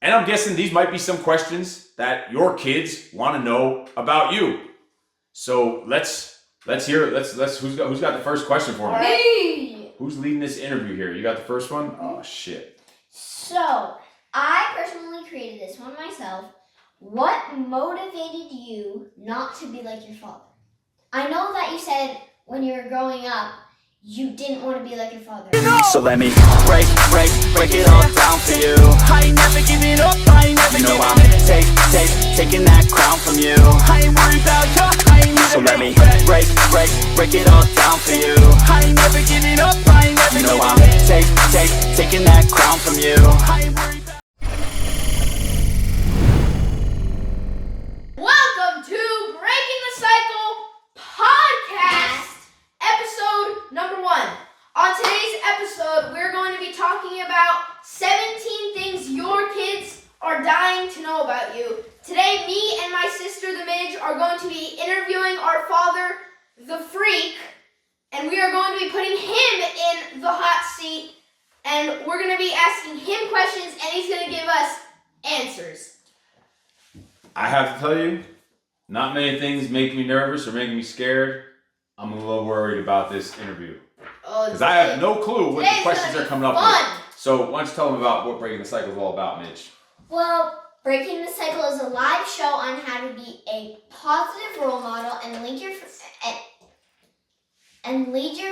And I'm guessing these might be some questions that your kids want to know about you. So let's hear it. Who's got the first question for me? Me! Who's leading this interview here? You got the first one? Oh shit. So, I personally created this one myself. What motivated you not to be like your father? I know that you said when you were growing up, you didn't want to be like your father. So let me break it all down for you. I ain't never giving up, I ain't never giving up. I'm taking that crown from you. I ain't worried about you, I ain't never. So let me break it all down for you. I ain't never giving up, I ain't never giving up. I'm taking that crown from you. I ain't worried about. Welcome to Breaking the Cycle Podcast, episode number 1. On today's episode, we're going to be talking about 17 things your kids are dying to know about you. Today, me and my sister, the Midge, are going to be interviewing our father, the Freak, and we are going to be putting him in the hot seat, and we're going to be asking him questions, and he's going to give us answers. I have to tell you, not many things make me nervous or make me scared. I'm a little worried about this interview. Because I have no clue what the questions are coming up with. So why don't you tell them about what Breaking the Cycle is all about, Mitch? Well, Breaking the Cycle is a live show on how to be a positive role model and lead your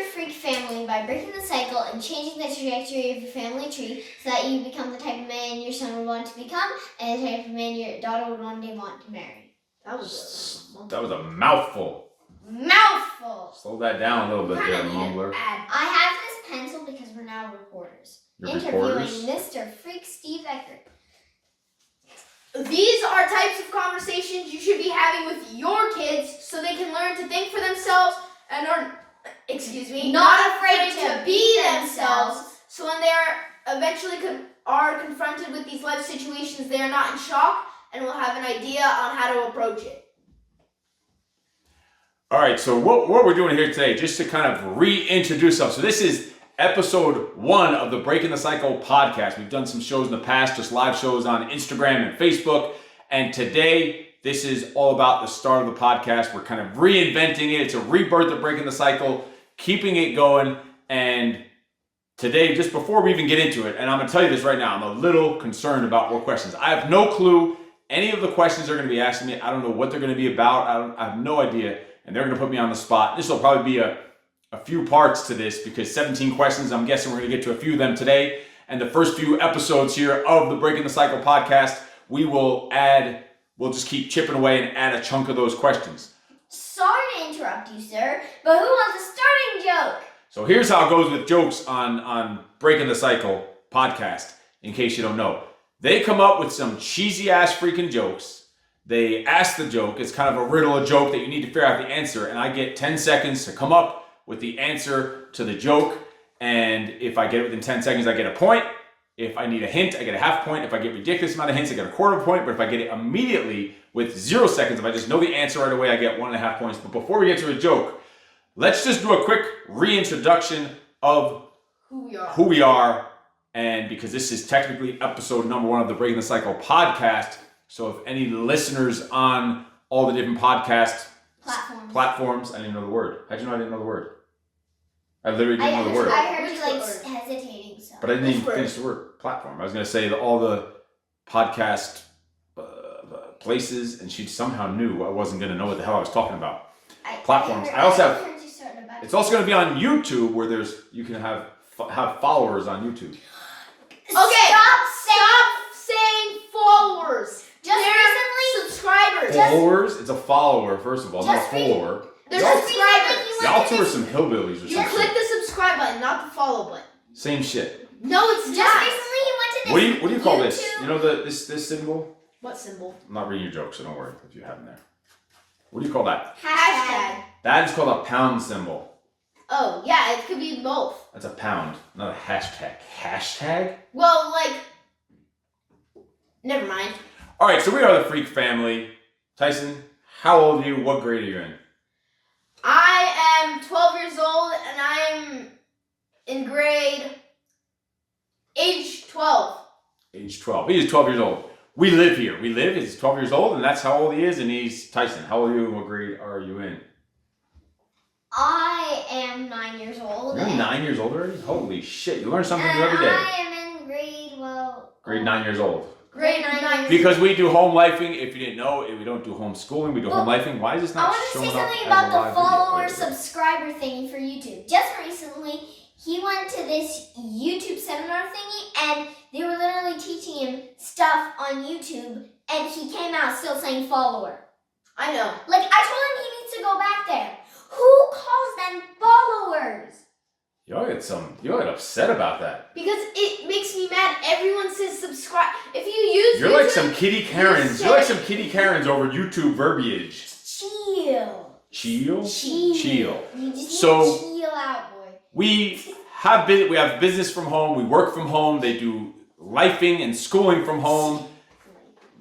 freak family by breaking the cycle and changing the trajectory of your family tree so that you become the type of man your son would want to become and the type of man your daughter would one day want to marry. That was a mouthful. Mouthful! Slow that down a little bit there, Mumbler. I have this pencil because we're now reporters. You're interviewing reporters? Mr. Freak Steve Eckert. These are types of conversations you should be having with your kids so they can learn to think for themselves and are, not afraid to be themselves. So when they are eventually are confronted with these life situations, they are not in shock and will have an idea on how to approach it. All right, so what we're doing here today, just to kind of reintroduce us. So this is episode 1 of the Breaking the Cycle podcast. We've done some shows in the past, just live shows on Instagram and Facebook. And today, this is all about the start of the podcast. We're kind of reinventing it. It's a rebirth of Breaking the Cycle, keeping it going. And today, just before we even get into it, and I'm going to tell you this right now, I'm a little concerned about what questions. I have no clue any of the questions they're going to be asking me. I don't know what they're going to be about. I have no idea. And they're going to put me on the spot. This will probably be a few parts to this because 17 questions. I'm guessing we're going to get to a few of them today. And the first few episodes here of the Breaking the Cycle podcast, we'll just keep chipping away and add a chunk of those questions. Sorry to interrupt you, sir, but who wants a starting joke? So here's how it goes with jokes on Breaking the Cycle podcast, in case you don't know. They come up with some cheesy ass freaking jokes. They ask the joke. It's kind of a riddle, a joke that you need to figure out the answer. And I get 10 seconds to come up with the answer to the joke. And if I get it within 10 seconds, I get a point. If I need a hint, I get a half point. If I get ridiculous amount of hints, I get a quarter of a point. But if I get it immediately with 0 seconds, if I just know the answer right away, I get 1.5 points. But before we get to a joke, let's just do a quick reintroduction of who we are. And because this is technically episode number 1 of the Breaking the Cycle podcast, so if any listeners on all the different podcast platforms, I didn't know the word. How'd you know I didn't know the word? I literally didn't know the word. I heard you hesitating. So. But I didn't even finish the word platform. I was going to say all the podcast places, and she somehow knew I wasn't going to know what the hell I was talking about. Platforms. I also have. It's also going to be on YouTube where you can have followers on YouTube. Okay, stop saying followers. Just recently, subscribers. Followers? It's a follower, first of all, not a follower. They're subscribers. Y'all two are some hillbillies or You something. click the subscribe button, not the follow button. Same shit. No, it's just not. recently you went to this. What do you call this? You know this symbol? What symbol? I'm not reading your jokes, so don't worry if you have them there. What do you call that? Hashtag. That is called a pound symbol. Oh, yeah, it could be both. That's a pound, not a hashtag. Hashtag? Well, never mind. All right, so we are the Freak family. Tyson, how old are you? What grade are you in? I am 12 years old, and I'm in age 12. Age 12. He is 12 years old. We live here. He's 12 years old, and that's how old he is, and he's Tyson. How old are you and what grade are you in? I am 9 years old. You're 9 years old already? Holy shit, you learn something new every day. I am in grade 9 years old. Grade 9. Because we do home lifing. If you didn't know, we don't do homeschooling, we do home lifing. Why is this I not want to showing say up something as about a the live follower video? subscriber thingy for YouTube. Just recently, he went to this YouTube seminar thingy, and they were literally teaching him stuff on YouTube, and he came out still saying follower. I know. Like, I told him he needs to go back there. Who calls them followers? You'll get upset about that. Because it makes me mad. Everyone says subscribe. If you use You're YouTube, like some kitty Karens. You're like some kitty Karens over YouTube verbiage. Chill. Chill? Chill. You just So- need to chill out, boy. We have business from home. We work from home. They do lifing and schooling from home.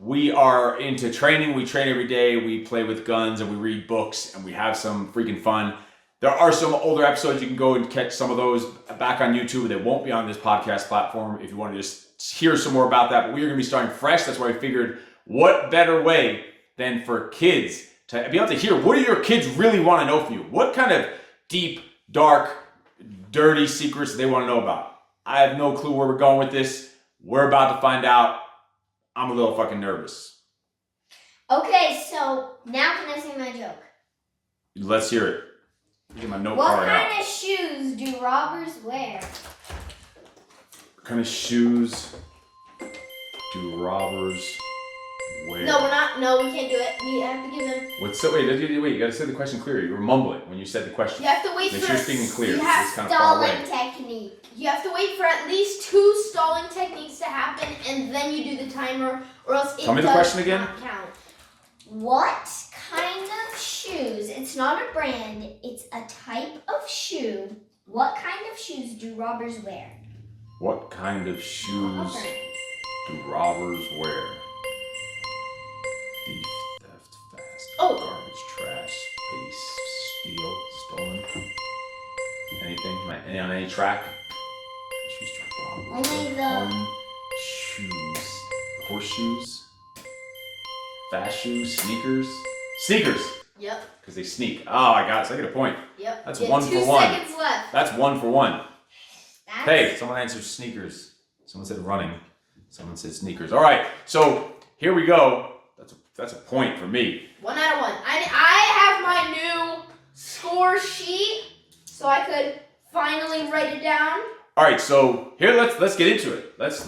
We are into training. We train every day. We play with guns and we read books and we have some freaking fun. There are some older episodes. You can go and catch some of those back on YouTube. They won't be on this podcast platform if you want to just hear some more about that. But we are going to be starting fresh. That's why I figured what better way than for kids to be able to hear what do your kids really want to know from you? What kind of deep, dark, dirty secrets they want to know about? I have no clue where we're going with this. We're about to find out. I'm a little fucking nervous. Okay, so now can I say my joke? Let's hear it. Get my note What card out. kind of shoes do robbers wear? What kind of shoes do robbers wear? No, we're not. No, we can't do it. We have to give them. Wait, you gotta say the question clearly. You were mumbling when you said the question. You have to wait Make for. sure you're speaking clear. You This have, is kind of far Stalling away. technique. you have to wait for at least 2 stalling techniques to happen, and then you do the timer, or else it Tell me the does question again. not count. What kind of shoes? It's not a brand, it's a type of shoe. What kind of shoes do robbers wear? What kind of shoes Robbers. do robbers wear? Thief, theft, fast, Oh. garbage, trash, space, steal, stolen. Anything? On any track? Shoes to robbers. Only the- Home shoes. Horseshoes. Fast shoes. Sneakers. Sneakers! Yep. Because they sneak. Oh, I got it. So I get a point. Yep. That's You have 1 2 for 1. seconds left. That's 1 for 1. That's Hey, someone answered sneakers. Someone said running. Someone said sneakers. All right, so here we go. That's a point for me. 1 out of 1. I have my new score sheet, so I could finally write it down. All right, so here let's get into it. Let's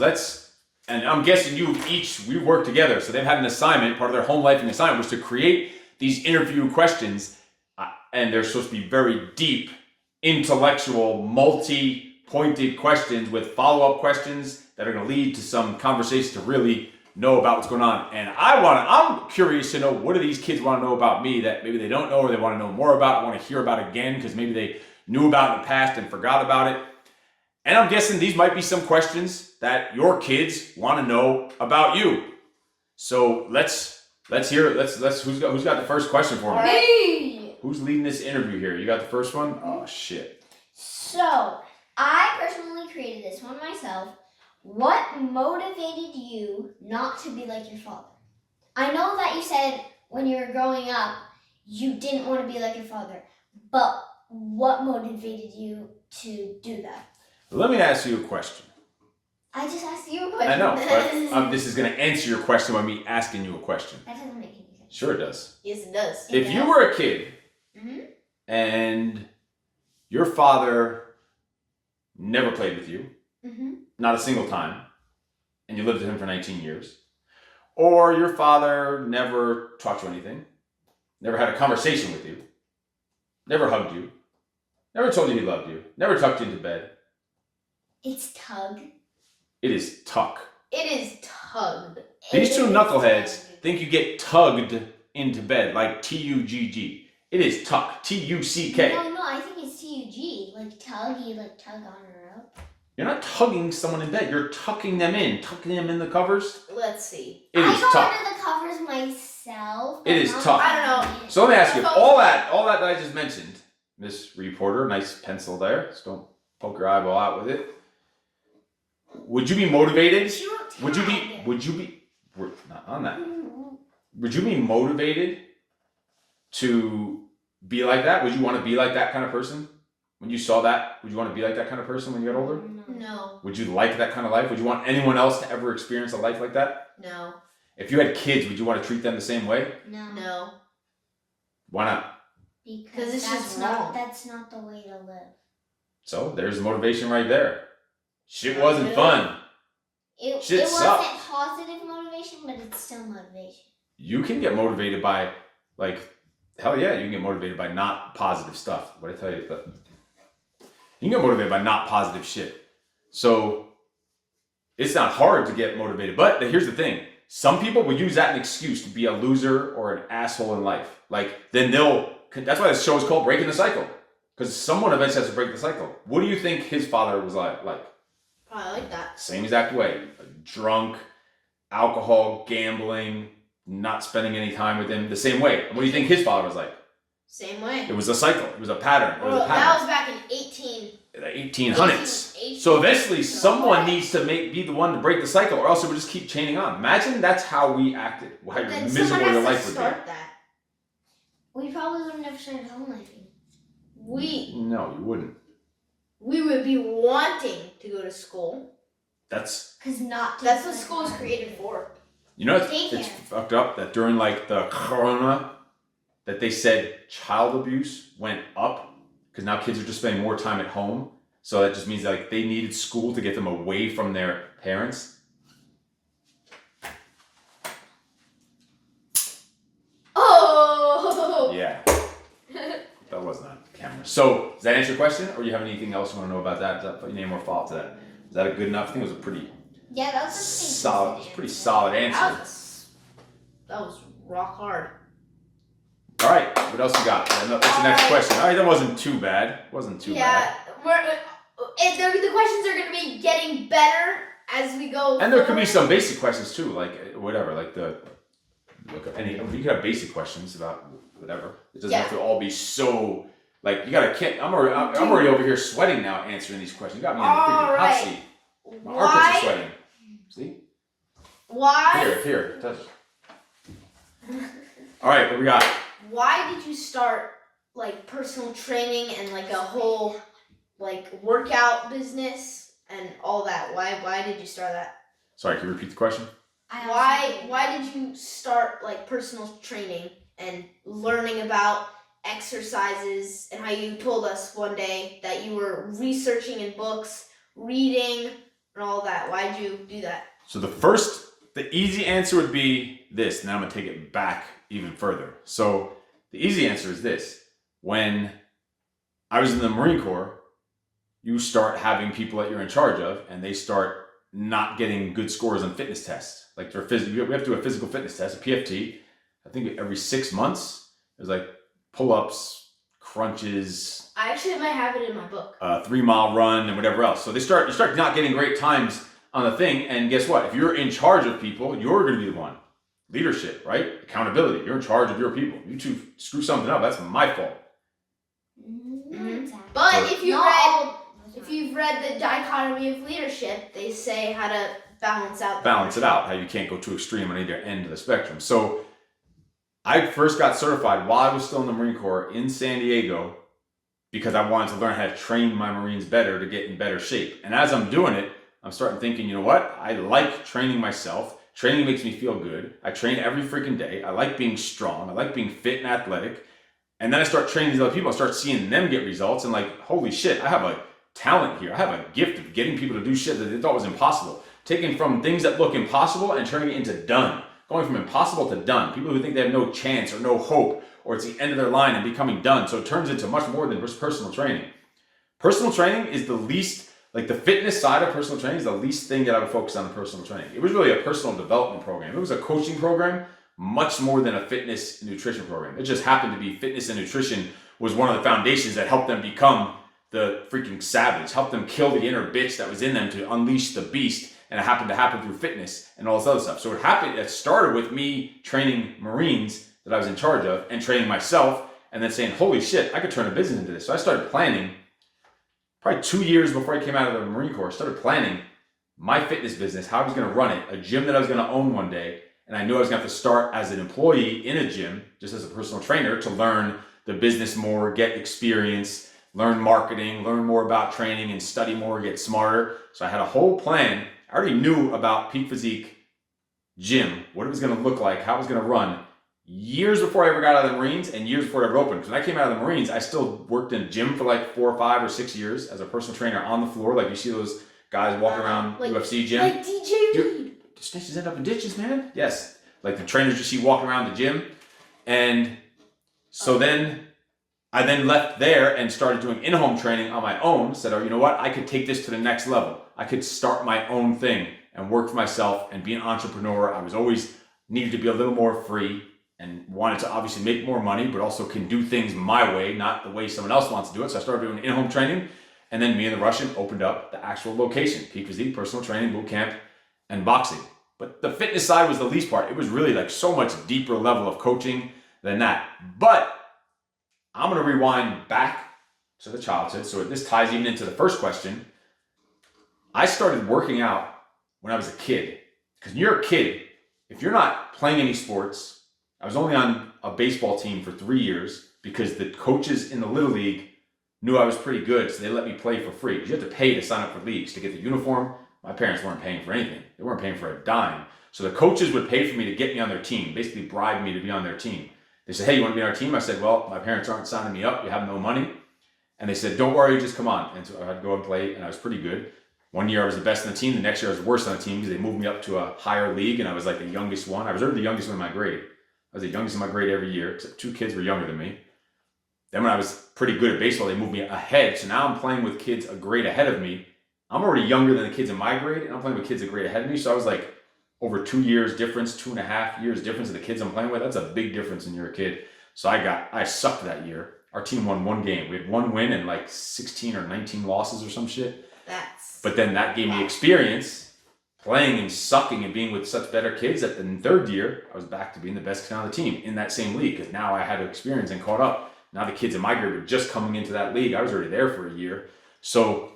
and I'm guessing we work together. So they've had an assignment. Part of their home life assignment was to create these interview questions, and they're supposed to be very deep, intellectual, multi-pointed questions with follow-up questions that are going to lead to some conversation to really know about what's going on. And I'm curious to know, what do these kids want to know about me that maybe they don't know or they want to know more about, want to hear about again because maybe they knew about in the past and forgot about it. And I'm guessing these might be some questions that your kids want to know about you. So let's hear it. Let's who's got the first question for me? me. Who's leading this interview here? You got the first one? Oh shit. So, I personally created this one myself. What motivated you not to be like your father? I know that you said when you were growing up, you didn't want to be like your father, but what motivated you to do that? Let me ask you a question. I just asked you a question. I know, but this is going to answer your question by me asking you a question. That doesn't make any sense. Sure it does. Yes, it does. It If you does. were a kid Mhm. and your father never played with you, Mhm. not a single time, and you lived with him for 19 years, or your father never taught you anything, never had a conversation with you, never hugged you, never told you he loved you, never tucked you into bed, It's tug. it is tuck. It is tugged. These two It is knuckleheads tug. think you get tugged into bed, like T-U-G-G. It is tuck, T-U-C-K. No, I think it's T-U-G. Like tug, you like tug on a rope. You're not tugging someone in bed, you're tucking them in the covers. Let's see. It I is go tuck. under the covers myself. It is but not tough. I don't know. So let me ask you, all that I just mentioned, Miss Reporter, nice pencil there, just don't poke your eyeball out with it. would you be motivated? You were Would you tagged. we're not on that. Would you be motivated to be like that? Would you want to be like that kind of person? When you saw that, would you want to be like that kind of person when you got older? No. Would you like that kind of life? Would you want anyone else to ever experience a life like that? No. If you had kids, would you want to treat them the same way? No. No. Why not? Because it's that's just not wrong. that's not the way to live. So there's the motivation right there. Shit wasn't fun. It Shit wasn't sucks. positive motivation, but it's still motivation. You can get motivated by, like, hell yeah, you can get motivated by not positive stuff. What I tell you, but you can get motivated by not positive shit. So it's not hard to get motivated. But here's the thing. Some people will use that as an excuse to be a loser or an asshole in life. Like, then that's why this show is called Breaking the Cycle. Because someone eventually has to break the cycle. What do you think his father was like? Probably like that. Same exact way. Drunk, alcohol, gambling, not spending any time with him. The same way. What do you think his father was like? Same way. It was a cycle. It was a pattern. It was Well, a that was pattern. back in 18. The 1800s. 18. So eventually, someone needs to be the one to break the cycle, or else it would just keep chaining on. Imagine that's how we acted. How Then miserable someone your has life to would start that. We probably would have never started home lifing. be. No, you wouldn't. We would be wanting to go to school. That's That's what school is created for. You know, it's Daycare. fucked up that during like the corona, that they said child abuse went up because now kids are just spending more time at home. So that just means like they needed school to get them away from their parents. Oh! Yeah, that was not camera. So does that answer your question, or do you have anything else you want to know about that? Does that any more follow up to that? Is that a good enough? I think it was a pretty Yeah, that was solid answer. That was rock hard. All right, what else you got? What's the next Alright. question? All right, that wasn't too bad. Wasn't too bad. The questions are going to be getting better as we go. And there could be forward. some basic questions too, like whatever, like you could have basic questions about whatever. It doesn't have to all be so like you gotta. I'm already over here sweating now answering these questions. You got me in the freaking hot Alright. seat. My armpits are Why? sweating. See? Why? Here, touch it. All right, what we got? Why did you start like personal training and like a whole like workout business and all that? Why did you start that? Sorry, can you repeat the question? Why did you start like personal training and learning about exercises, and how you told us one day that you were researching in books, reading and all that? Why did you do that? So the easy answer would be this, and then I'm gonna take it back even further. So the easy answer is this: when I was in the Marine Corps, you start having people that you're in charge of, and they start not getting good scores on fitness tests. Like we have to do a physical fitness test, a PFT. I think every 6 months. There's like pull-ups, crunches, I actually might have it in my book. 3-mile run, and whatever else. So you start not getting great times on the thing, and guess what? If you're in charge of people, you're going to be the one. Leadership, right? Accountability. You're in charge of your people. You two screw something up, that's my fault. Exactly. But So- if you've read the dichotomy of leadership, they say how to balance out. Balance it out, how you can't go too extreme on either end of the spectrum. So I first got certified while I was still in the Marine Corps in San Diego because I wanted to learn how to train my Marines better to get in better shape. And as I'm doing it, I'm starting thinking, you know what? I like training myself. Training makes me feel good. I train every freaking day. I like being strong. I like being fit and athletic. And then I start training these other people. I start seeing them get results. And like, holy shit, I have a talent here. I have a gift of getting people to do shit that they thought was impossible. Taking from things that look impossible and turning it into done. Going from impossible to done. People who think they have no chance or no hope, or it's the end of their line and becoming done. So it turns into much more than just personal training. Personal training is the least, like the fitness side of personal training is the least thing that I would focus on in personal training. It was really a personal development program. It was a coaching program, much more than a fitness and nutrition program. It just happened to be fitness and nutrition was one of the foundations that helped them become the freaking savage, helped them kill the inner bitch that was in them to unleash the beast. And it happened to happen through fitness and all this other stuff. So it started with me training Marines that I was in charge of and training myself and then saying, holy shit, I could turn a business into this. So I started planning probably 2 years before I came out of the Marine Corps, I started planning my fitness business, how I was going to run it, a gym that I was going to own one day. And I knew I was going to have to start as an employee in a gym, just as a personal trainer, to learn the business more, get experience, learn marketing, learn more about training, and study more, get smarter. So I had a whole plan. I already knew about Peak Physique Gym, what it was going to look like, how it was going to run, years before I ever got out of the Marines and years before I ever opened. Because when I came out of the Marines, I still worked in a gym for like 4 or 5 or 6 years as a personal trainer on the floor. Like you see those guys walking around Like- UFC gym. Like DJ Reed. Snitches end up in ditches, man. Yes. Like the trainers you see walking around the gym. And so then I then left there and started doing in-home training on my own. Said, oh, you know what? I could take this to the next level. I could start my own thing and work for myself and be an entrepreneur. I was always needed to be a little more free and wanted to obviously make more money, but also can do things my way, not the way someone else wants to do it. So I started doing in-home training. And then me and the Russian opened up the actual location, Peak Physique, personal training, boot camp, and boxing. But the fitness side was the least part. It was really like so much deeper level of coaching than that. But I'm going to rewind back to the childhood. So this ties even into the first question. I started working out when I was a kid. Because when you're a kid, if you're not playing any sports, I was only on a baseball team for 3 years because the coaches in the Little League knew I was pretty good, so they let me play for free. You have to pay to sign up for leagues to get the uniform. My parents weren't paying for anything. They weren't paying for a dime. So the coaches would pay for me to get me on their team, basically bribe me to be on their team. They said, hey, you want to be on our team? I said, well, my parents aren't signing me up. You have no money. And they said, don't worry, just come on. And so I'd go and play, and I was pretty good. One year I was the best on the team. The next year I was the worst on the team because they moved me up to a higher league, and I was like the youngest one. I was already the youngest one in my grade. I was the youngest in my grade every year, except 2 kids were younger than me. Then when I was pretty good at baseball, they moved me ahead. So now I'm playing with kids a grade ahead of me. I'm already younger than the kids in my grade, and I'm playing with kids a grade ahead of me. So I was like over 2 years difference, 2.5 years difference of the kids I'm playing with. That's a big difference when you're a kid. So I sucked that year. Our team won 1 game. We had 1 win and like 16 or 19 losses or some shit. But then that gave me experience playing and sucking and being with such better kids that in the 3rd year, I was back to being the best kid on the team in that same league because now I had experience and caught up. Now the kids in my grade were just coming into that league. I was already there for a year. So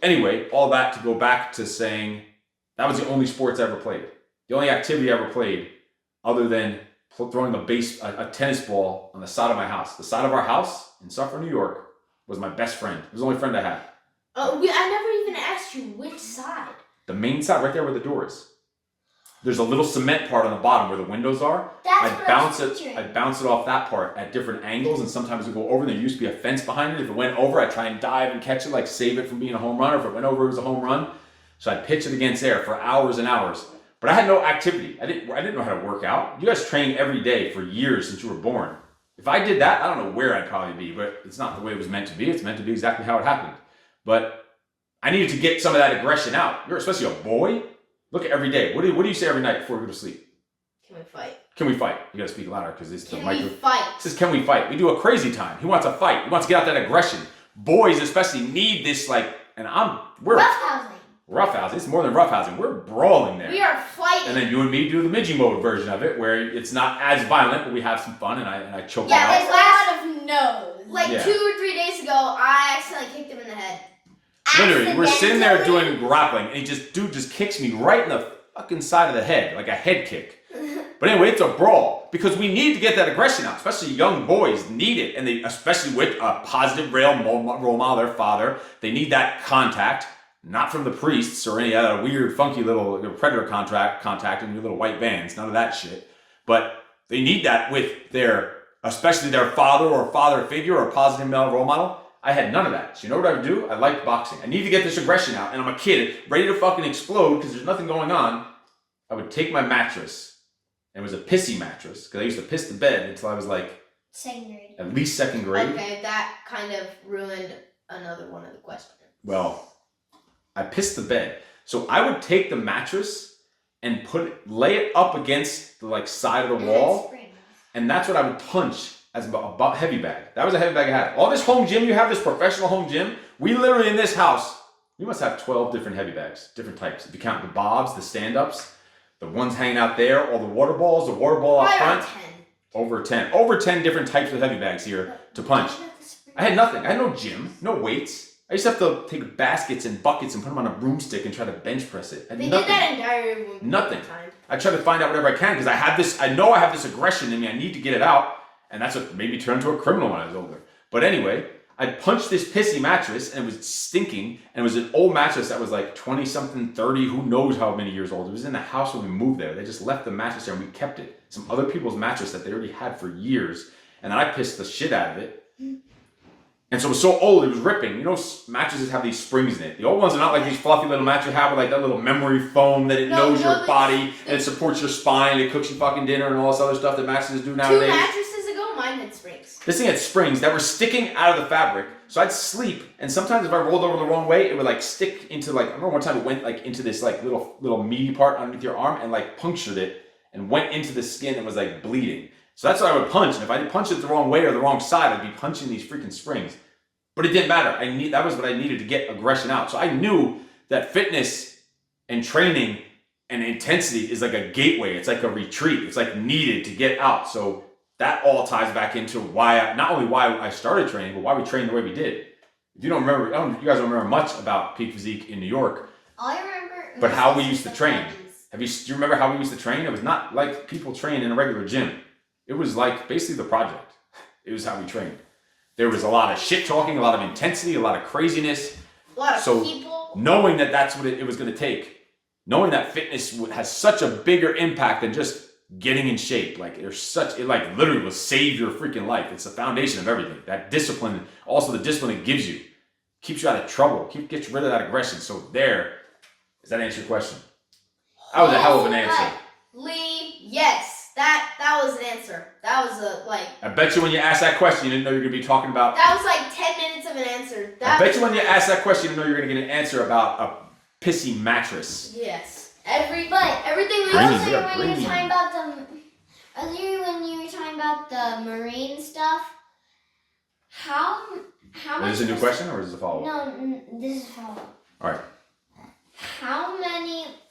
anyway, all that to go back to saying that was the only sports I ever played. The only activity I ever played other than throwing a tennis ball on the side of my house. The side of our house in Suffolk, New York was my best friend. It was the only friend I had. I never even asked you which side. The main side, right there where the door is. There's a little cement part on the bottom where the windows are. That's I'd what bounce I was it. picturing. I'd bounce it off that part at different angles, and sometimes it'd go over. There used to be a fence behind it. If it went over, I'd try and dive and catch it, like save it from being a home run. Or if it went over, it was a home run. So I'd pitch it against air for hours and hours. But I had no activity. I didn't know how to work out. You guys train every day for years since you were born. If I did that, I don't know where I'd probably be. But it's not the way it was meant to be. It's meant to be exactly how it happened. But I needed to get some of that aggression out. You're especially a boy. Look at every day. What do you say every night before we go to sleep? Can we fight? Can we fight? You gotta speak louder because it's the Can mic. we fight? It says, can we fight? We do a crazy time. He wants a fight. He wants to get out that aggression. Boys especially need this, like, and we're Roughhousing. roughhousing. It's more than roughhousing. We're brawling there. We are fighting. And then you and me do the midgie mode version of it, where it's not as violent, but we have some fun, and I choke Yeah, him out. like last of nose. Like Yeah. 2 or 3 days ago, I accidentally kicked him in the head. Literally, we're sitting there Accidentally. doing grappling, and dude just kicks me right in the fucking side of the head, like a head kick. But anyway, it's a brawl because we need to get that aggression out, especially young boys need it, and they, especially with a positive role model, their father, they need that contact, not from the priests or any other weird, funky little predator contact in your little white vans, none of that shit. But they need that with especially their father or father figure or positive male role model. I had none of that. So you know what I would do? I liked boxing. I need to get this aggression out, and I'm a kid ready to fucking explode because there's nothing going on. I would take my mattress. And it was a pissy mattress because I used to piss the bed until I was like 2nd grade. at least 2nd grade. Okay, that kind of ruined another one of the questions. Well, I pissed the bed. So I would take the mattress and lay it up against the like side of the wall, and that's what I would punch as a heavy bag. That was a heavy bag I had. All this home gym you have, this professional home gym, we literally in this house, we must have 12 different heavy bags, different types. If you count the bobs, the stand-ups, the ones hanging out there, all the water balls, the water ball up Probably front. around 10. Over 10 different types of heavy bags here to punch. I had nothing. I had no gym, no weights. I used to have to take baskets and buckets and put them on a broomstick and try to bench press it. They did that in diary room. Nothing. Time. I try to find out whatever I can because I know I have this aggression in me. I need to get it out. And that's what made me turn into a criminal when I was older. But anyway, I punched this pissy mattress and it was stinking. And it was an old mattress that was like 20-something, 30, who knows how many years old. It was in the house when we moved there. They just left the mattress there and we kept it. Some other people's mattress that they already had for years. And then I pissed the shit out of it. And so it was so old, it was ripping. You know, mattresses have these springs in it. The old ones are not like these fluffy little mattresses have with like that little memory foam that it knows your body and it supports your spine, it cooks you fucking dinner and all this other stuff that mattresses do nowadays. 2 mattresses ago, mine had springs. This thing had springs that were sticking out of the fabric. So I'd sleep, and sometimes if I rolled over the wrong way, it would like stick into like, I remember one time it went like into this like little meaty part underneath your arm and like punctured it and went into the skin and was like bleeding. So that's what I would punch. And if I did punch it the wrong way or the wrong side, I'd be punching these freaking springs. But it didn't matter. That was what I needed to get aggression out. So I knew that fitness and training and intensity is like a gateway. It's like a retreat. It's like needed to get out. So that all ties back into not only why I started training, but why we trained the way we did. If you don't remember, you guys don't remember much about Peak Physique in New York. All I remember. But how we used to train. Do you remember how we used to train? It was not like people train in a regular gym. It was like basically the project. It was how we trained. There was a lot of shit talking, a lot of intensity, a lot of craziness. A lot of people. Knowing that that's what it was going to take, knowing that fitness has such a bigger impact than just getting in shape. Like it like literally will save your freaking life. It's the foundation of everything. That discipline, also the discipline it gives you, keeps you out of trouble, gets rid of that aggression. So does that answer your question? That was a hell of an answer. Lee, yes. That was an answer. That was I bet you when you asked that question, you didn't know you were going to be talking about. That was like 10 minutes of an answer. I bet you when you asked that question, you didn't know you were going to get an answer about a pissy mattress. Yes. Everything. Green, Earlier we got when you green. were talking about the marine stuff, how much? Is this a new question or is this a follow-up? No, this is a follow-up. All right.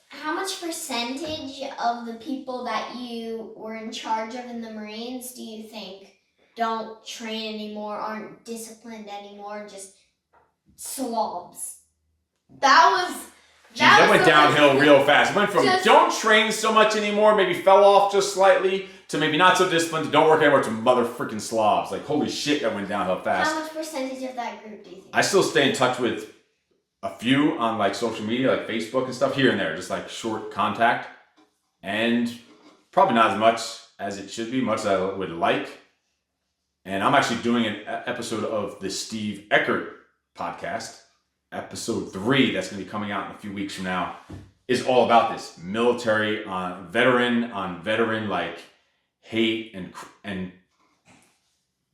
How much percentage of the people that you were in charge of in the Marines do you think don't train anymore, aren't disciplined anymore, just slobs? That went downhill real fast. It went from don't train so much anymore, maybe fell off just slightly, to maybe not so disciplined, to don't work anymore, to mother freaking slobs. Like, holy shit, that went downhill fast. How much percentage of that group do you think? I still stay in touch with a few on like social media, like Facebook and stuff here and there, just like short contact, and probably not as much as it should be, much as I would like. And I'm actually doing an episode of the Steve Eckert podcast, episode 3, that's going to be coming out in a few weeks from now, is all about this military on veteran like hate and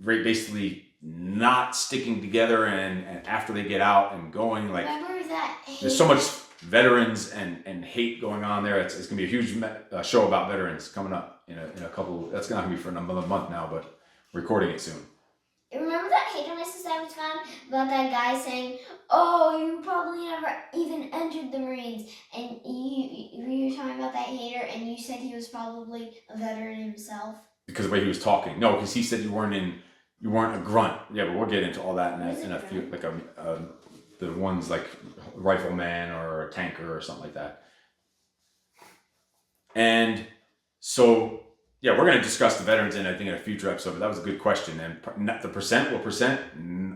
basically not sticking together and after they get out and going like Remember that there's so much veterans and hate going on there. It's going to be a huge show about veterans coming up in a couple. That's not going to be for another month now, but recording it soon. Remember that hater message I was found about that guy saying, "Oh, you probably never even entered the Marines," and you were talking about that hater, and you said he was probably a veteran himself. Because the way he was talking, no, because he said you weren't a grunt. Yeah, but we'll get into all that in a few, like the ones like rifleman or a tanker or something like that. And so, yeah, we're going to discuss the veterans in a future episode, but that was a good question. And what percent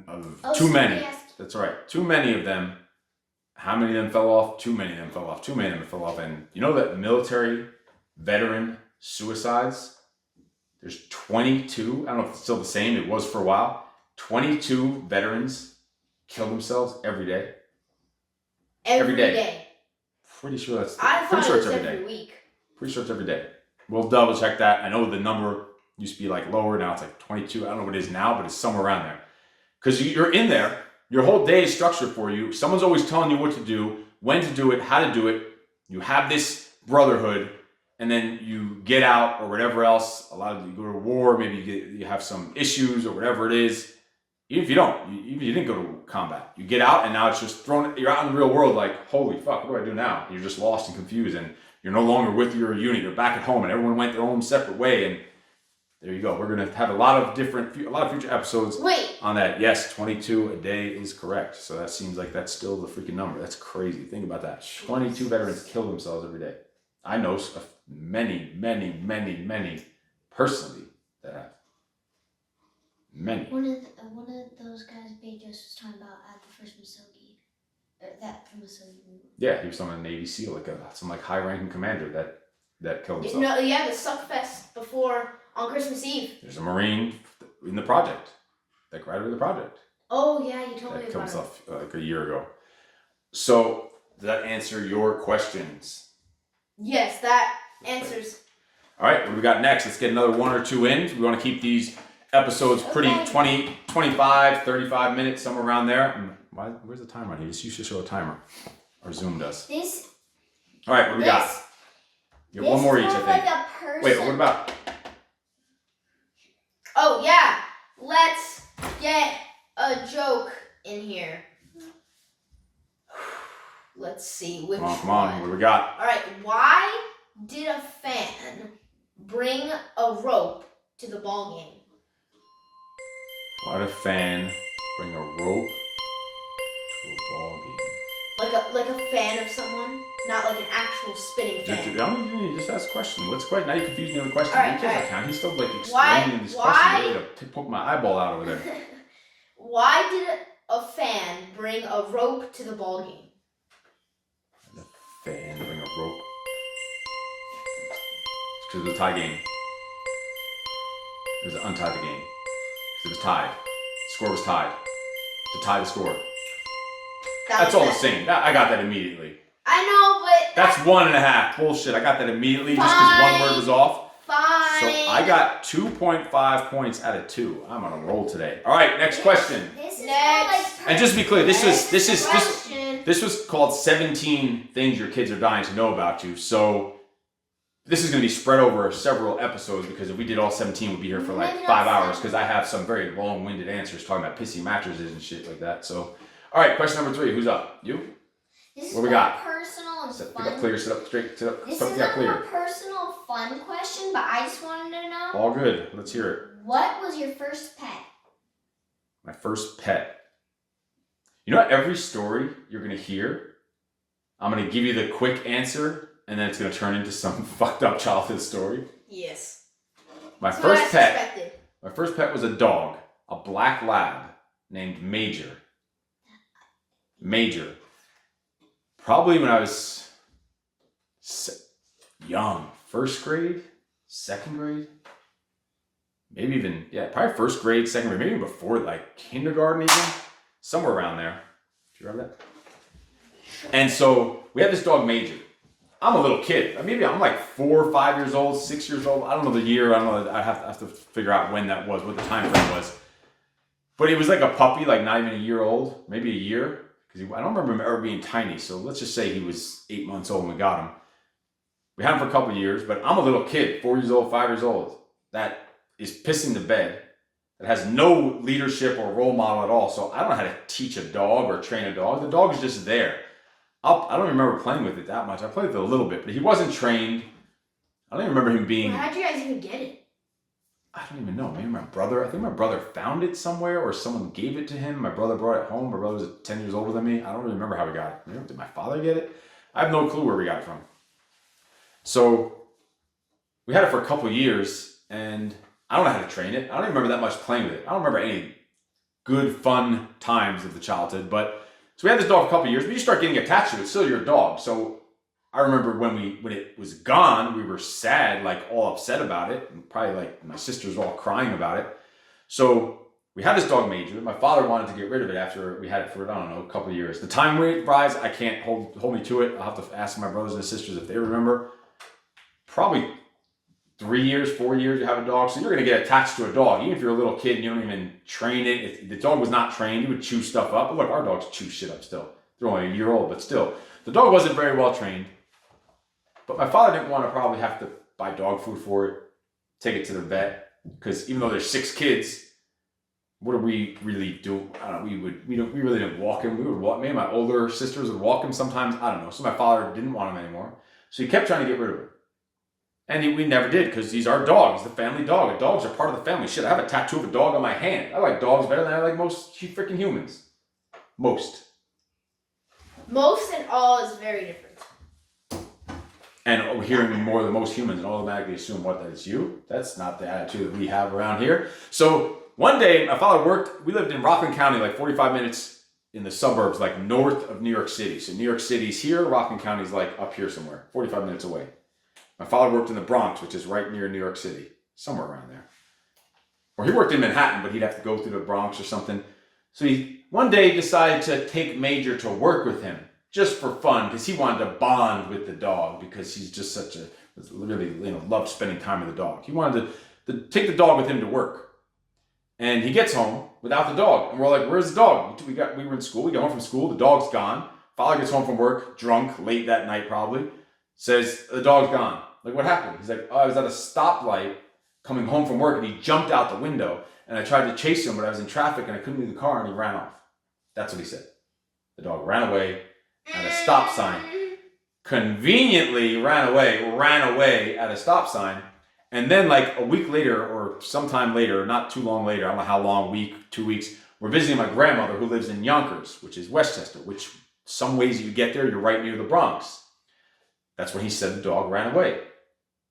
of too many. That's right. Too many of them. How many of them fell off? Too many of them fell off. Too many of them fell off. And you know that military veteran suicides, there's 22, I don't know if it's still the same, it was for a while, 22 veterans kill themselves every day. Every day. Pretty sure it's every week. Pretty sure it's every day. We'll double check that. I know the number used to be like lower, now it's like 22. I don't know what it is now, but it's somewhere around there. Because you're in there, your whole day is structured for you. Someone's always telling you what to do, when to do it, how to do it. You have this brotherhood. And then you get out or whatever else. A lot of you go to war, maybe you have some issues or whatever it is. Even if you didn't go to combat, you get out and now it's just you're out in the real world like, holy fuck, what do I do now? And you're just lost and confused and you're no longer with your unit. You're back at home and everyone went their own separate way. And there you go. We're gonna have a lot of future episodes Wait, on that. Yes, 22 a day is correct. So that seems like that's still the freaking number. That's crazy. Think about that. 22 veterans kill themselves every day. I know many personally that have. Many. One of those guys Bezos was talking about at the first Musogi, that from Musogi. Yeah, he was some Navy SEAL, some high-ranking commander that killed himself. no, yeah, the Suckfest before on Christmas Eve. There's a Marine in the project that graduated the project Oh yeah, you told me that killed about it. himself like a year ago. So does that answer your questions? Yes, that answers. All right, what do we got next? Let's get another one or two in. We want to keep these episodes pretty Okay. 20, 25, 35 minutes, somewhere around there. Where's the timer on here? This used to show a timer. Or Zoom does. This. All right, what do we got? You have one more each, I think. Like a person. Wait, what about? Oh yeah, let's get a joke in here. Let's see which Come on, one. what do we got? All right, why did a fan bring a rope to the ball game? Why did a fan bring a rope to a ball game? Like a fan of someone, not like an actual spinning I fan. don't even just ask a question. What's quite now? You confused me on the question. All right, You can't all right. count. He's still Why- explaining these why- questions. Ready to poke my eyeball out over there. Why did a fan bring a rope to the ball game? The fan bring a rope. It's because it was a tie game. It was untied the game. Because it was tied. The score was tied. To tie the score. That's all the same. I got that immediately. I know, but That's 1.5. Bullshit. I got that immediately just because one word was off. fine. So I got 2.5 points out of 2. I'm on a roll today. All right, next question. This is Next. more like And just to be clear, this Question. was called 17 things your kids are dying to know about you. So this is going to be spread over several episodes because if we did all 17, we'd be here for like Maybe 5 not hours 7. because I have some very long-winded answers talking about pissy mattresses and shit like that. So, all right, question number 3. Who's up? You? This is What we more got? personal and Sit fun. up clear, sit up straight, sit up, This sit is up a more clear. personal, fun question, but I just wanted to know, All good. Let's hear it. what was your first pet? My first pet. You know, every story you're going to hear, I'm going to give you the quick answer, and then it's going to turn into some fucked up childhood story. Yes. My That's what I first pet. suspected. My first pet was a dog, a black lab named Major. Major. Probably when I was young, first grade, second grade, maybe even, probably first grade, second grade, maybe even before like kindergarten even, somewhere around there. Do you remember that? And so we had this dog Major. I'm a little kid. Maybe I'm like 4 or 5 years old, 6 years old. I don't know the year. I don't know. I have to figure out when that was, what the time frame was. But he was like a puppy, like not even a year old, maybe a year. Because I don't remember him ever being tiny. So let's just say he was 8 months old when we got him. We had him for a couple of years, but I'm a little kid, 4 years old, 5 years old, that is pissing the bed, that has no leadership or role model at all. So I don't know how to teach a dog or train a dog. The dog is just there. I don't remember playing with it that much. I played with it a little bit, but he wasn't trained. I don't even remember him being... How'd you guys even get it? I don't even know. Maybe my brother. I think my brother found it somewhere or someone gave it to him. My brother brought it home. My brother was 10 years older than me. I don't really remember how we got it. Maybe, did my father get it? I have no clue where we got it from. So we had it for a couple of years and I don't know how to train it. I don't even remember that much playing with it. I don't remember any good, fun times of the childhood. But so we had this dog for a couple of years, but you start getting attached to it. It's still your dog. So I remember when it was gone, we were sad, like all upset about it. And probably like my sisters were all crying about it. So we had this dog Major. My father wanted to get rid of it after we had it for, I don't know, a couple of years. The time wise, I can't hold me to it. I'll have to ask my brothers and sisters if they remember. Probably 3 years, 4 years you have a dog. So you're going to get attached to a dog. Even if you're a little kid and you don't even train it. If the dog was not trained, he would chew stuff up. But look, our dogs chew shit up still. They're only a year old, but still. The dog wasn't very well trained. But my father didn't want to probably have to buy dog food for it, take it to the vet, because even though there's 6 kids, what do we really do? I don't know. We really didn't walk him. We would walk. Me and my older sisters would walk him sometimes. I don't know. So my father didn't want him anymore. So he kept trying to get rid of him. And we never did because he's our dog. He's the family dog. Dogs are part of the family. Shit, I have a tattoo of a dog on my hand. I like dogs better than I like most freaking humans. Most. Most and all is very different. And hearing more than most humans and automatically assume that it's you. That's not the attitude that we have around here. So one day, my father worked. We lived in Rockland County, like 45 minutes in the suburbs, like north of New York City. So New York City's here. Rockland County's like up here somewhere, 45 minutes away. My father worked in the Bronx, which is right near New York City, somewhere around there. Or he worked in Manhattan, but he'd have to go through the Bronx or something. So he one day decided to take Major to work with him just for fun because he wanted to bond with the dog because he's just such a really loved spending time with the dog. He wanted to take the dog with him to work, and he gets home without the dog, and we're like, "Where's the dog?" We were in school. We got home from school. The dog's gone. Father gets home from work, drunk, late that night probably. Says the dog's gone. Like, what happened? He's like, "Oh, I was at a stoplight coming home from work, and he jumped out the window, and I tried to chase him, but I was in traffic, and I couldn't leave the car, and he ran off." That's what he said. The dog ran away at a stop sign. Conveniently ran away at a stop sign. And then like a week later or sometime later, not too long later, I don't know how long, week, 2 weeks, we're visiting my grandmother who lives in Yonkers, which is Westchester, which some ways you get there, you're right near the Bronx. That's when he said the dog ran away.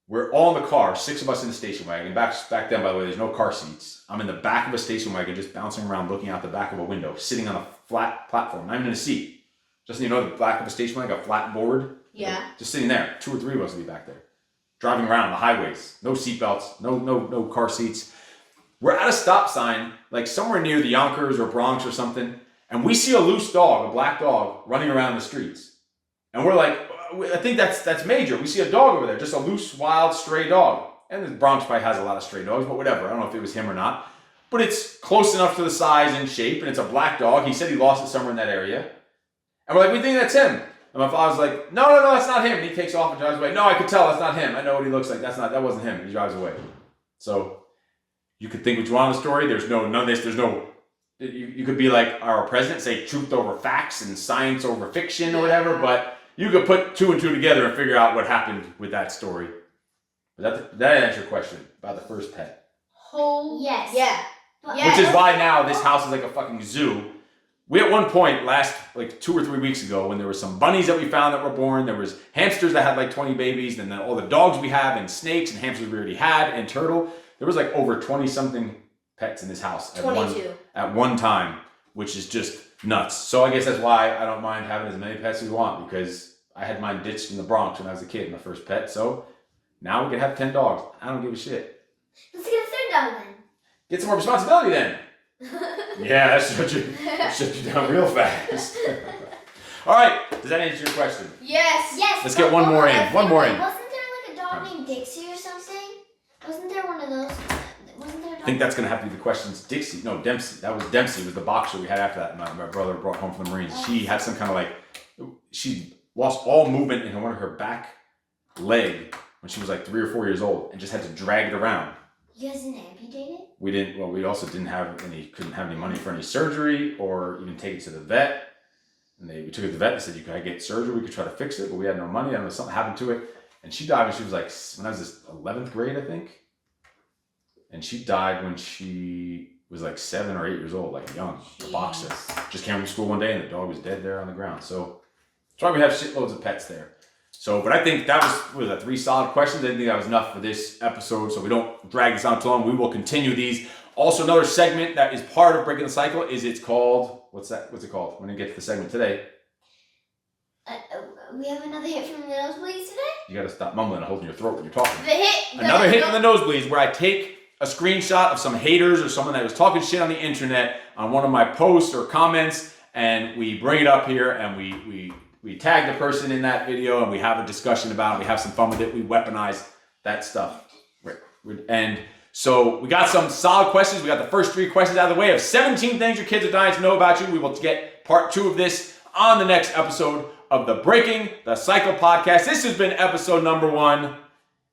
We're all in the car, 6 of us in the station wagon. Back then, by the way, there's no car seats. I'm in the back of a station wagon, just bouncing around, looking out the back of a window, sitting on a flat platform, not even in a seat. Just so you know, the back of a station wagon, a flat board. Yeah. Just sitting there. 2 or 3 of us would be back there. Driving around the highways. No seatbelts, no car seats. We're at a stop sign, like somewhere near the Yonkers or Bronx or something, and we see a loose dog, a black dog, running around the streets. And we're like, I think that's Major. We see a dog over there, just a loose, wild, stray dog. And the Bronx probably has a lot of stray dogs, but whatever. I don't know if it was him or not. But it's close enough to the size and shape, and it's a black dog. He said he lost it somewhere in that area. And we're like, we think that's him. And my father's like, no, that's not him. And he takes off and drives away. No, I could tell that's not him. I know what he looks like. That wasn't him. And he drives away. So you could think what you want on the story. There's none of this. You could be like our president, say truth over facts and science over fiction or whatever. But you could put 2 and 2 together and figure out what happened with that story. But that answers your question about the first pet. Yes. Yeah. Which is why now this house is like a fucking zoo. We at one point like 2 or 3 weeks ago when there were some bunnies that we found that were born, there was hamsters that had like 20 babies, and then all the dogs we have and snakes and hamsters we already had and turtle. There was like over 20 something pets in this house at one time, which is just nuts. So I guess that's why I don't mind having as many pets as we want, because I had mine ditched in the Bronx when I was a kid, my first pet. So now we can have 10 dogs. I don't give a shit. Let's get a third dog then. Get some more responsibility then. Yeah, that shut you down real fast. All right, does that answer your question? Yes. Let's get one more in. One more in. Wasn't there like a dog named Dixie or something? Wasn't there one of those? Wasn't there a dog? I think that's going to have to be the questions. Dempsey. That was Dempsey, was the boxer we had after that. My brother brought home from the Marines. She had some kind of she lost all movement in one of her back leg when she was like 3 or 4 years old and just had to drag it around. You guys didn't amputate it? We also couldn't have any money for any surgery or even take it to the vet. And we took it to the vet and said, you could get surgery, we could try to fix it, but we had no money. I don't know, something happened to it. And she died when she was like, when I was 11th grade, I think. And she died when she was like 7 or 8 years old, like young, a boxer. Just came from school one day and the dog was dead there on the ground. So that's why we have shitloads of pets there. So, but I think that was that 3 solid questions. I didn't think that was enough for this episode, so we don't drag this on too long. We will continue these. Also, another segment that is part of Breaking the Cycle is it's called, what's it called? We're going to get to the segment today. We have another hit from the nosebleeds today? You got to stop mumbling and holding your throat when you're talking. Another hit from the nosebleeds where I take a screenshot of some haters or someone that was talking shit on the internet on one of my posts or comments, and we bring it up here and we tag the person in that video and we have a discussion about it. We have some fun with it. We weaponize that stuff. And so we got some solid questions. We got the first 3 questions out of the way of 17 things your kids are dying to know about you. We will get part 2 of this on the next episode of the Breaking the Cycle podcast. This has been episode number 1.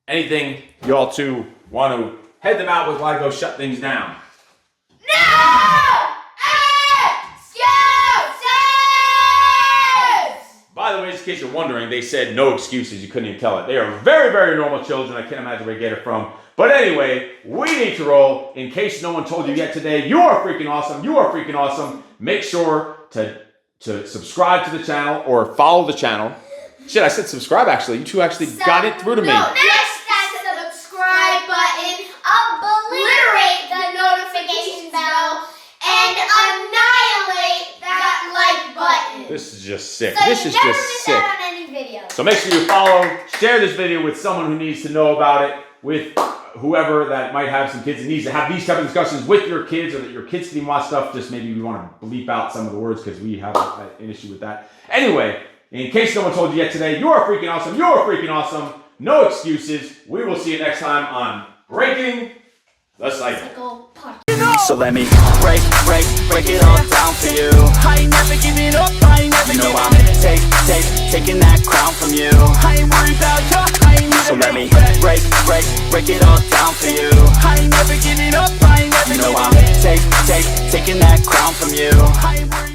Anything y'all two want to head them out with while I go shut things down? By the way, in case you're wondering, they said no excuses. You couldn't even tell it. They are very, very normal children. I can't imagine where they get it from. But anyway, we need to roll. In case no one told you yet today, you are freaking awesome. You are freaking awesome. Make sure to subscribe to the channel or follow the channel. Shit, I said subscribe actually. You two actually got it through to me. No, next that subscribe button, obliterate the notification bell, and annihilate that like button. This is just sick. So This you is never just miss sick. out on any video. So make sure you follow, share this video with someone who needs to know about it, with whoever that might have some kids that needs to have these type of discussions with your kids, or that your kids can watch stuff. Just maybe we want to bleep out some of the words because we have an issue with that. Anyway, in case no one told you yet today, you are freaking awesome. You are freaking awesome. No excuses. We will see you next time on Breaking the Cycle. So let me break it all down for you. I ain't never giving up, I ain't never giving up. Taking that crown from you. I ain't worried about you, I ain't never. So let me break it all down for you. I ain't never giving up, I ain't never giving up. I'm taking that crown from you. I ain't worried